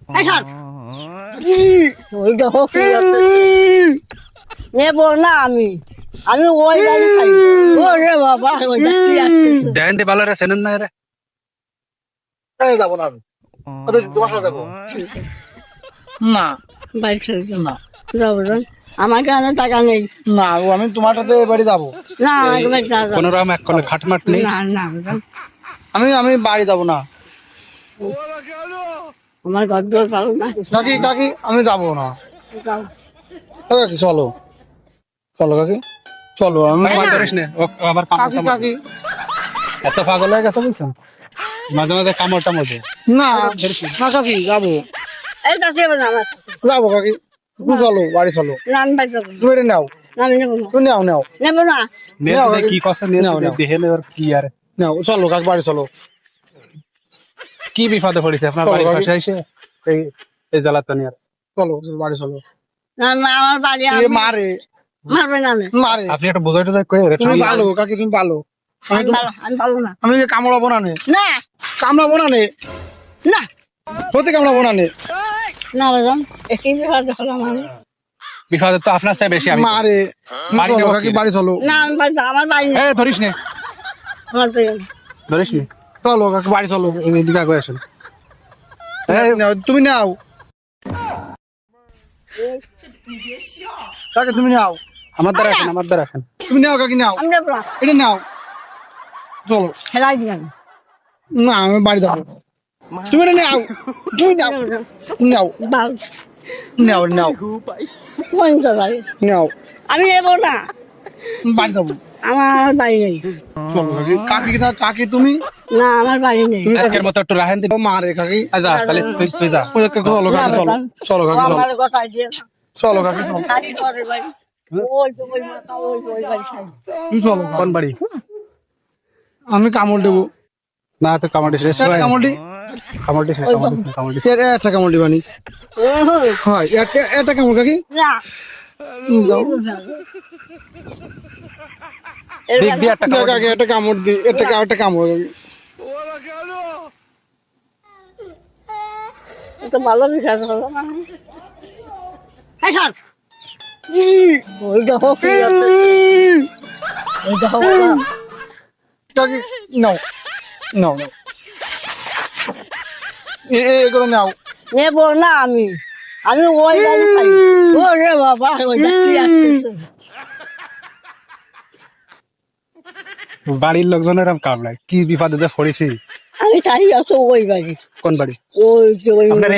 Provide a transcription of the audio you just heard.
এই সর। ওই দেখো কি আছে। নেবো না আমি আমি ওই বাড়ি খাই ওরে বাবা ওই দেখি আসতেছে দেন দে ভালো রে সেনেন না রে। এই যাবো না আমি ওদের তোমার সাথে যাবো না বাড়ি ছেড়ে না যাবো যান আমার কাছে টাকা নেই না গো, আমি তোমার সাথে বাড়ি যাবো না আমাকে বাড়ি যাওয়া যাবে কোন রকম এক কোণে খাটমাট নেই। না না যান। আমি আমি বাড়ি যাবো না আমার ঘর দোর পাবো না কাকি কাকি আমি যাবো না যাও। ও কাকি চলো চলো কাকি চলো আমি ভাই ধরিস নে ও আবার কাকি কামড় কাকি এত পাগল হয়ে গেছে বুঝছেন মাঝে মাঝে কামড় টামড় দেয়। না না কাকি যাবো এই কাছে যাবো না আমার যাবো কাকি তুমি চলো বাড়ি চলো না আমি বাড়ি যাবো না। তুমি এটা নাও না, আমি নেবো না তুমি নাও নাও নেবো না নিয়ে নাও, দে কি কষ্ট নিয়ে নাও, নাও। দেখে নে ওর কি আর নাও চলো কাকি বাড়ি চলো কি বিপদে পড়েছে আপনার চলো, বাড়ির বাড়ি। পাশে এসে এই এই জ্বালাতনি আর চলো বাড়ি চলো না না, আমার বাড়ি এ আমি- মারে মারবে না আমি। মারে আপনি একটা বোঝাই টোঝাই করে তুমি ভালো কাকি তুমি ভালো আমি তো- আমি পারবো না আমি যে কামড়াবো না নে না কামড়াবো না নে না সত্যি কামড়াবো না নে না বাজান একই বিপদ হলো আমার বিপদে তো আপনার চেয়ে বেশি আমি মারে বাড়ি চলো যাবো কাকি কি? বাড়ি চলো না আমি বাড়ি যাবো, আমার বাড়ি নেই এ ধরিস নে আমার তো ধরিস নে চলো কাকি বাড়ি চলো এদিকে আগে আসেন নাও, তুমি নাও কাকি তুমি নাও আমার দ্বারা আসেন আমার দ্বারা আসেন তুমি নাও কাকি নাও আমি নেবো না এটা নাও চলো খেলাই দিবেন না আমি বাড়ি যাবো তুমি এটা নাও তুমি নাও নাও বাল নাও নাও কোন জায়গায় নাও আমি নেবো না বাড়ি যাবো আমার বাড়ি নেই চলো কাকি কাকি কাকি তুমি না আমার বাড়ি নেই আজকের মতো একটু রাহেন দিবি মারে কাকি যা তাহলে তুই যা ওই কাকি চলো কাকি চলো চলো কাকি চলো আমার কথাই দিয়ে চলো কাকি চলো খালি ঘরের বাড়ি ওই তো ওই মাথা ওই তো ওই বাড়ি খাই তুমি চলো কোন বাড়ি আমি কামড় দেবো না তো কামাটিস রে একটা কামড়ি কামাটিস কামাটিস একটা কামড় দিবানি হয় একটা কামড় কাকি না যাও দিক দিয়ে একটা যাও কাকি একটা কামড় দি একটা কামড় কাকি তো ভালো বিশ্বাস হলো না এই সর। ওই দেখো কি আছে। ওই দেখো বাবা। কাকি নাও নাও নাও এগুলো নাও নেবো না আমি আমি ওই বাড়ি খাই ওরে বাবা ওই দেখি আসতেছে বাড়ির লোকজনের এরকম কাম নাই কি বিপদে যে পড়েছি আমি চাই আছো ওই বাড়ি কোন বাড়ি ওই যে ওই আপনার